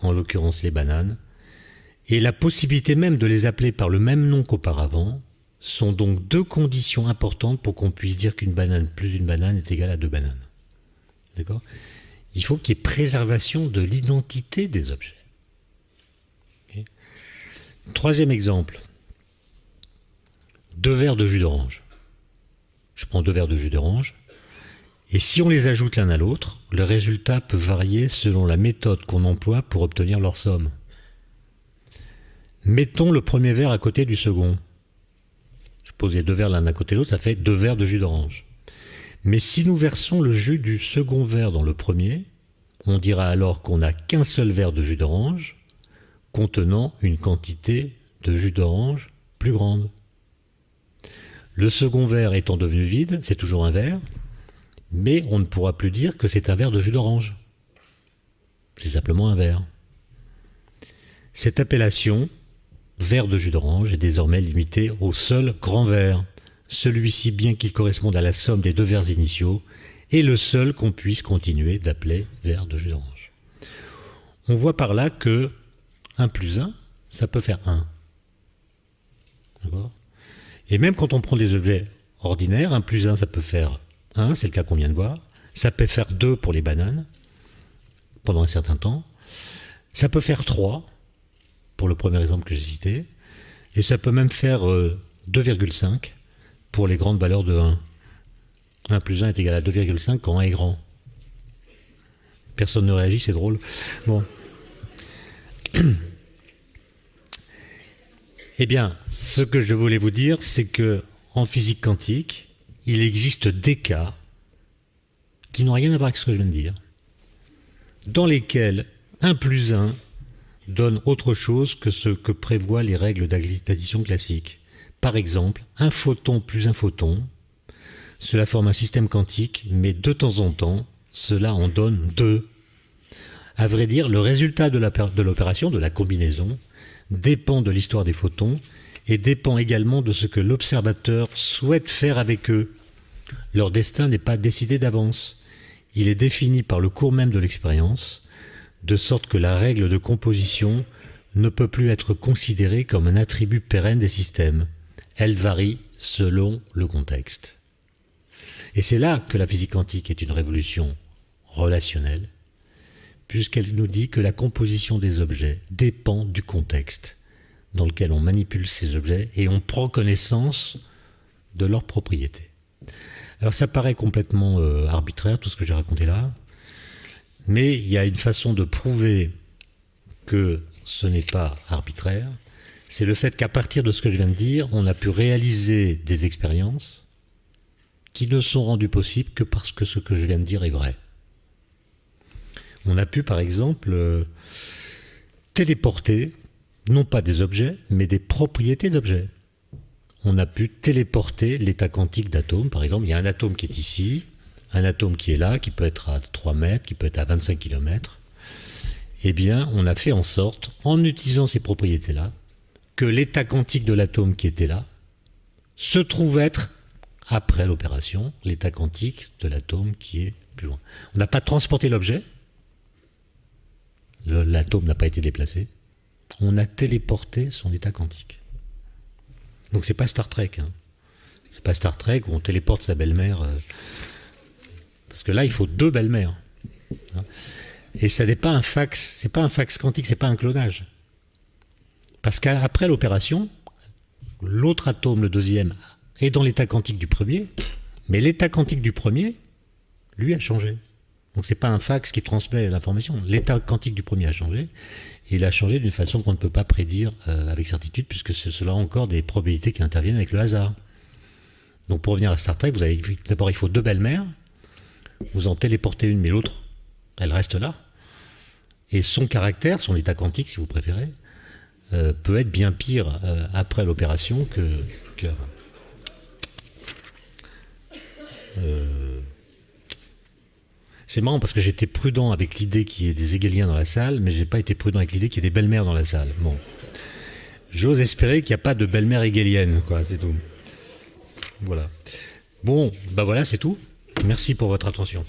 Speaker 1: en l'occurrence les bananes, et la possibilité même de les appeler par le même nom qu'auparavant, sont donc 2 conditions importantes pour qu'on puisse dire qu'une banane plus une banane est égale à 2 bananes. D'accord ? Il faut qu'il y ait préservation de l'identité des objets. Okay. 3e exemple. 2 verres de jus d'orange. Je prends 2 verres de jus d'orange, et si on les ajoute l'un à l'autre, le résultat peut varier selon la méthode qu'on emploie pour obtenir leur somme. Mettons le premier verre à côté du second. Je pose les 2 verres l'un à côté de l'autre, ça fait 2 verres de jus d'orange. Mais si nous versons le jus du second verre dans le premier, on dira alors qu'on n'a qu'un seul verre de jus d'orange contenant une quantité de jus d'orange plus grande. Le second verre étant devenu vide, c'est toujours un verre, mais on ne pourra plus dire que c'est un verre de jus d'orange. C'est simplement un verre. Cette appellation, verre de jus d'orange, est désormais limitée au seul grand verre. Celui-ci, bien qu'il corresponde à la somme des 2 verres initiaux, est le seul qu'on puisse continuer d'appeler verre de jus d'orange. On voit par là que 1 plus 1, ça peut faire 1. D'accord ? Et même quand on prend des objets ordinaires, 1 plus 1, ça peut faire 1, c'est le cas qu'on vient de voir. Ça peut faire 2 pour les bananes, pendant un certain temps. Ça peut faire 3, pour le premier exemple que j'ai cité. Et ça peut même faire 2,5 pour les grandes valeurs de 1. 1 plus 1 est égal à 2,5 quand 1 est grand. Personne ne réagit, c'est drôle. Bon. Eh bien, ce que je voulais vous dire, c'est que en physique quantique, il existe des cas qui n'ont rien à voir avec ce que je viens de dire, dans lesquels 1 plus 1 donne autre chose que ce que prévoient les règles d'addition classiques. Par exemple, un photon plus un photon, cela forme un système quantique, mais de temps en temps, cela en donne 2. À vrai dire, le résultat de l'opération, de la combinaison, dépend de l'histoire des photons et dépend également de ce que l'observateur souhaite faire avec eux. Leur destin n'est pas décidé d'avance. Il est défini par le cours même de l'expérience, de sorte que la règle de composition ne peut plus être considérée comme un attribut pérenne des systèmes. Elle varie selon le contexte. Et c'est là que la physique quantique est une révolution relationnelle, puisqu'elle nous dit que la composition des objets dépend du contexte dans lequel on manipule ces objets et on prend connaissance de leurs propriétés. Alors ça paraît complètement arbitraire, tout ce que j'ai raconté là, mais il y a une façon de prouver que ce n'est pas arbitraire, c'est le fait qu'à partir de ce que je viens de dire, on a pu réaliser des expériences qui ne sont rendues possibles que parce que ce que je viens de dire est vrai. On a pu, par exemple, téléporter, non pas des objets, mais des propriétés d'objets. On a pu téléporter l'état quantique d'atomes. Par exemple, il y a un atome qui est ici, un atome qui est là, qui peut être à 3 mètres, qui peut être à 25 km. Eh bien, on a fait en sorte, en utilisant ces propriétés-là, que l'état quantique de l'atome qui était là se trouve être, après l'opération, l'état quantique de l'atome qui est plus loin. On n'a pas transporté l'objet, l'atome n'a pas été déplacé, on a téléporté son état quantique. Donc c'est pas Star Trek, hein. C'est pas Star Trek où on téléporte sa belle-mère, parce que là il faut 2 belles-mères. Hein. Et ça n'est pas un fax, c'est pas un fax quantique, c'est pas un clonage. Parce qu'après l'opération, l'autre atome, le deuxième, est dans l'état quantique du premier, mais l'état quantique du premier, lui, a changé. Donc c'est pas un fax qui transmet l'information. L'état quantique du premier a changé, et il a changé d'une façon qu'on ne peut pas prédire avec certitude, puisque c'est cela encore des probabilités qui interviennent avec le hasard. Donc pour revenir à Star Trek, d'abord il faut 2 belles-mères, vous en téléportez une, mais l'autre, elle reste là. Et son caractère, son état quantique, si vous préférez, peut être bien pire après l'opération qu'avant. C'est marrant parce que j'étais prudent avec l'idée qu'il y ait des hégéliens dans la salle, mais j'ai pas été prudent avec l'idée qu'il y ait des belles-mères dans la salle. Bon. J'ose espérer qu'il n'y a pas de belle-mère hégélienne, quoi, c'est tout. Voilà. Bon, bah voilà, c'est tout. Merci pour votre attention.